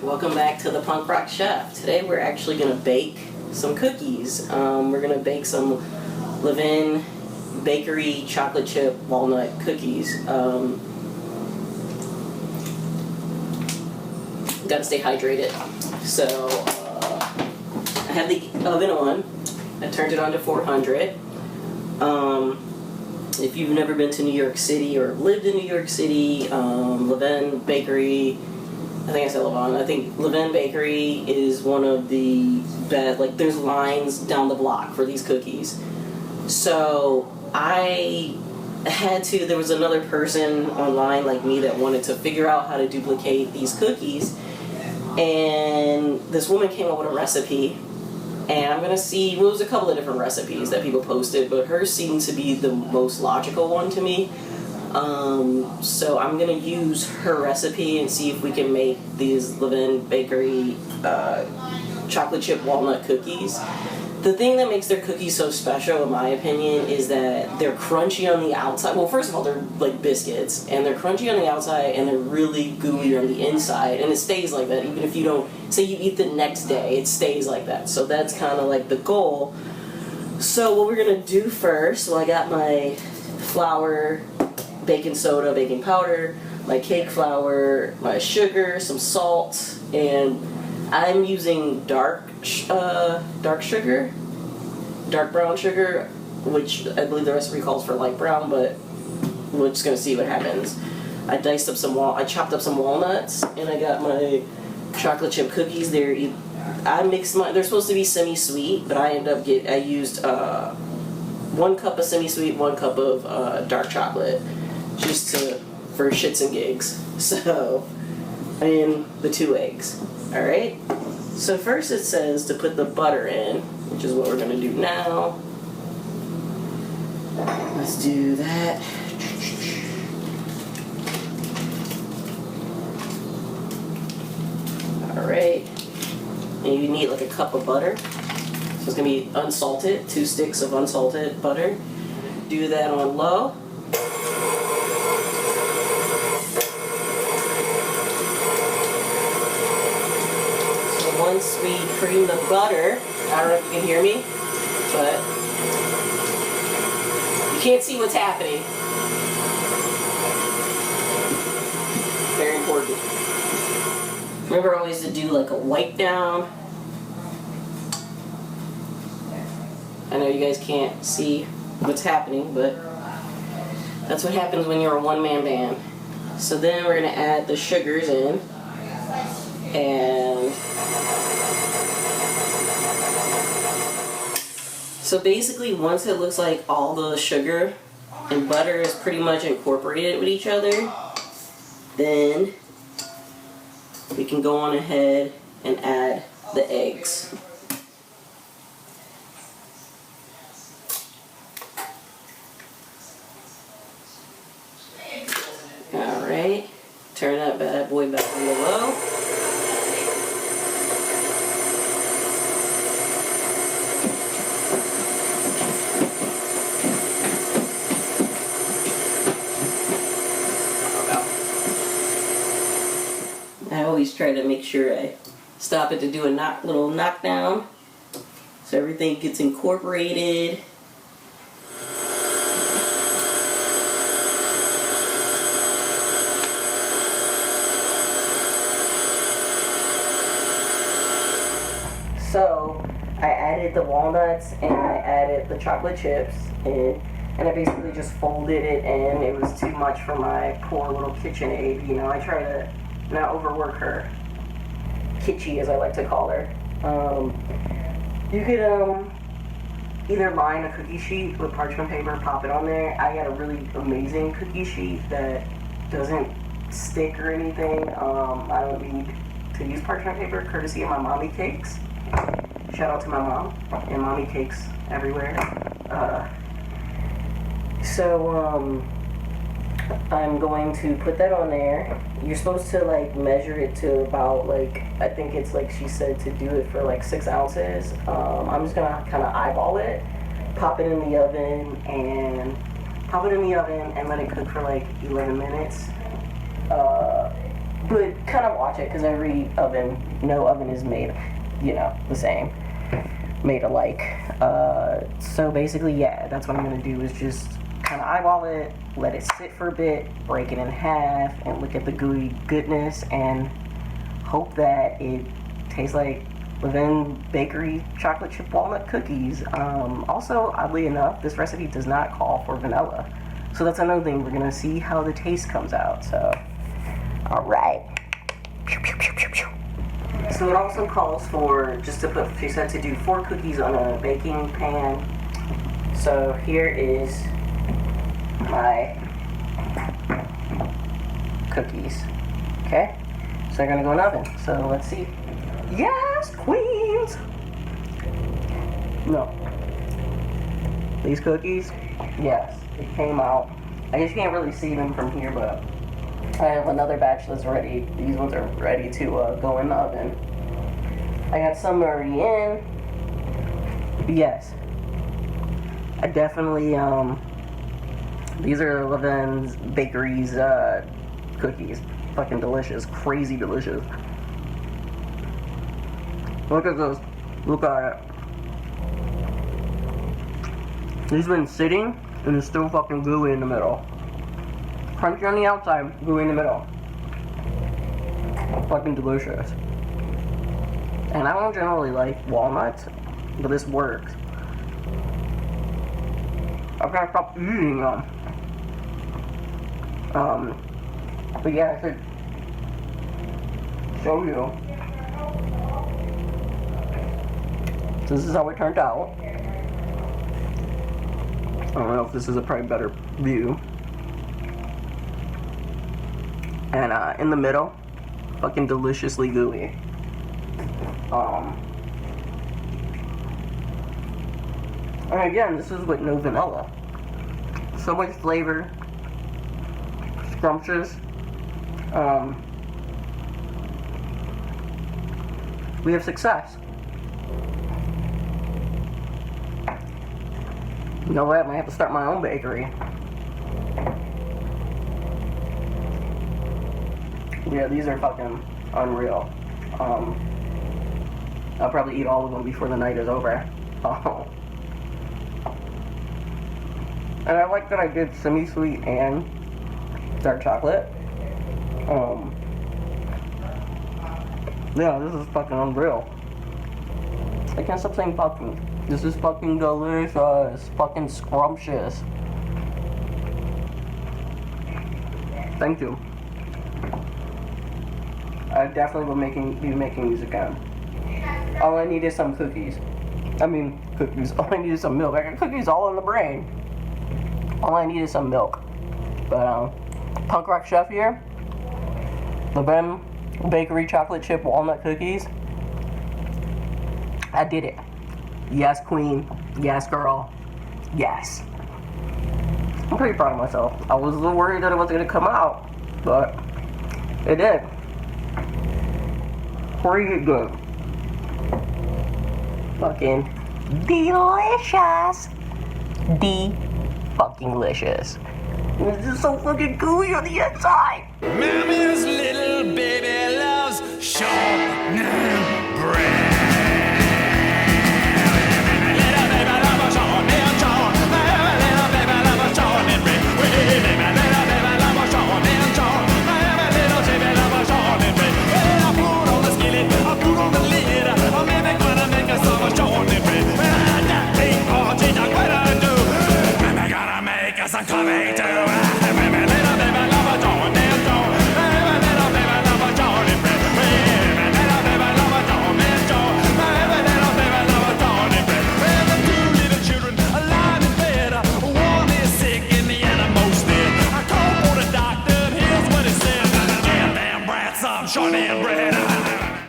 Welcome back to the Punk Rock Chef. Today we're actually going to bake some cookies. We're going to bake some Levain bakery chocolate chip walnut cookies. Got to stay hydrated. So I have the oven on. I turned it on to 400. If you've never been to New York City or lived in New York City, Levain Bakery, I think I said Levain. I think Levain Bakery is one of the best. Like, there's lines down the block for these cookies. So I had to. There was another person online like me that wanted to figure out how to duplicate these cookies, and this woman came up with a recipe. And I'm going to see, well, there's a couple of different recipes that people posted, but hers seemed to be the most logical one to me. So I'm going to use her recipe and see if we can make these Levain Bakery chocolate chip walnut cookies. The thing that makes their cookies so special, in my opinion, is that they're crunchy on the outside. Well, first of all, they're like biscuits, and they're crunchy on the outside, and they're really gooey on the inside, and it stays like that. Even if you don't, say you eat the next day, it stays like that. So that's kind of like the goal. So what we're gonna do first, well, I got my flour, baking soda, baking powder, my cake flour, my sugar, some salt, and I'm using dark brown sugar, which I believe the recipe calls for light brown, but we're just gonna see what happens. I diced up I chopped up some walnuts, and I got my chocolate chip cookies. I mixed they're supposed to be semi-sweet, but I used 1 cup of semi-sweet, 1 cup of dark chocolate, just for shits and gigs. So, and the 2 eggs. All right. So first it says to put the butter in, which is what we're going to do now. Let's do that. Alright. And you need like a cup of butter. So it's going to be unsalted, 2 sticks of unsalted butter. Do that on low. Once we cream the butter, I don't know if you can hear me, but you can't see what's happening. Very important. Remember always to do like a wipe down. I know you guys can't see what's happening, but that's what happens when you're a one-man band. So then we're going to add the sugars in, and so basically once it looks like all the sugar and butter is pretty much incorporated with each other, then we can go on ahead and add the eggs. Alright, turn that bad boy back on the low. I always try to make sure I stop it to do a little knockdown so everything gets incorporated. So I added the walnuts and I added the chocolate chips in, and I basically just folded it in. It was too much for my poor little KitchenAid. You know, I try to not overwork her. Kitschy, as I like to call her. You could either line a cookie sheet with parchment paper, pop it on there. I got a really amazing cookie sheet that doesn't stick or anything. I don't need to use parchment paper, courtesy of my mommy cakes. Shout out to my mom and mommy cakes everywhere. I'm going to put that on there. You're supposed to like measure it to about like, I think it's like she said to do it for like 6 ounces. I'm just gonna kind of eyeball it, pop it in the oven, and let it cook for like 11 minutes. but kind of watch it, because no oven is made, the same, made alike. So basically, yeah, that's what I'm gonna do, is just kind of eyeball it, let it sit for a bit, break it in half, and look at the gooey goodness, and hope that it tastes like Levain Bakery chocolate chip walnut cookies. Also, oddly enough, this recipe does not call for vanilla. So that's another thing. We're gonna see how the taste comes out. So, alright. So it also calls for, just to put, she said to do 4 cookies on a baking pan. So here is my cookies. Okay? So they're gonna go in the oven. So let's see. Yes, queens! No. These cookies, yes, it came out. I guess you can't really see them from here, but I have another batch that's ready. These ones are ready to go in the oven. I got some already in. Yes. I definitely, these are Levain's Bakery's cookies. Fucking delicious. Crazy delicious. Look at this. Look at it. These been sitting and it's still fucking gooey in the middle. Crunchy on the outside, gooey in the middle. Fucking delicious. And I don't generally like walnuts, but this works. I gotta stop eating them. But yeah, I should show you. So this is how it turned out. I don't know if this is a probably better view. And in the middle, fucking deliciously gooey. And again, this is with no vanilla. So much flavor. Scrumptious. We have success. You know what? I might have to start my own bakery. Yeah, these are fucking unreal. I'll probably eat all of them before the night is over. And I like that I did semi-sweet and dark chocolate. Yeah, this is fucking unreal. I can't stop saying fucking. This is fucking delicious. Fucking scrumptious. Thank you. I definitely will be making these again. All I need is some cookies. Cookies. All I need is some milk. I got cookies all in the brain. All I need is some milk. But, Punk Rock Chef here. Levain Bakery chocolate chip walnut cookies. I did it. Yes, queen. Yes, girl. Yes. I'm pretty proud of myself. I was a little worried that it wasn't going to come out, but it did. Pretty good. Fucking delicious. Fucking-licious. It's just so fucking gooey on the inside. Mama's little baby loves sharpness.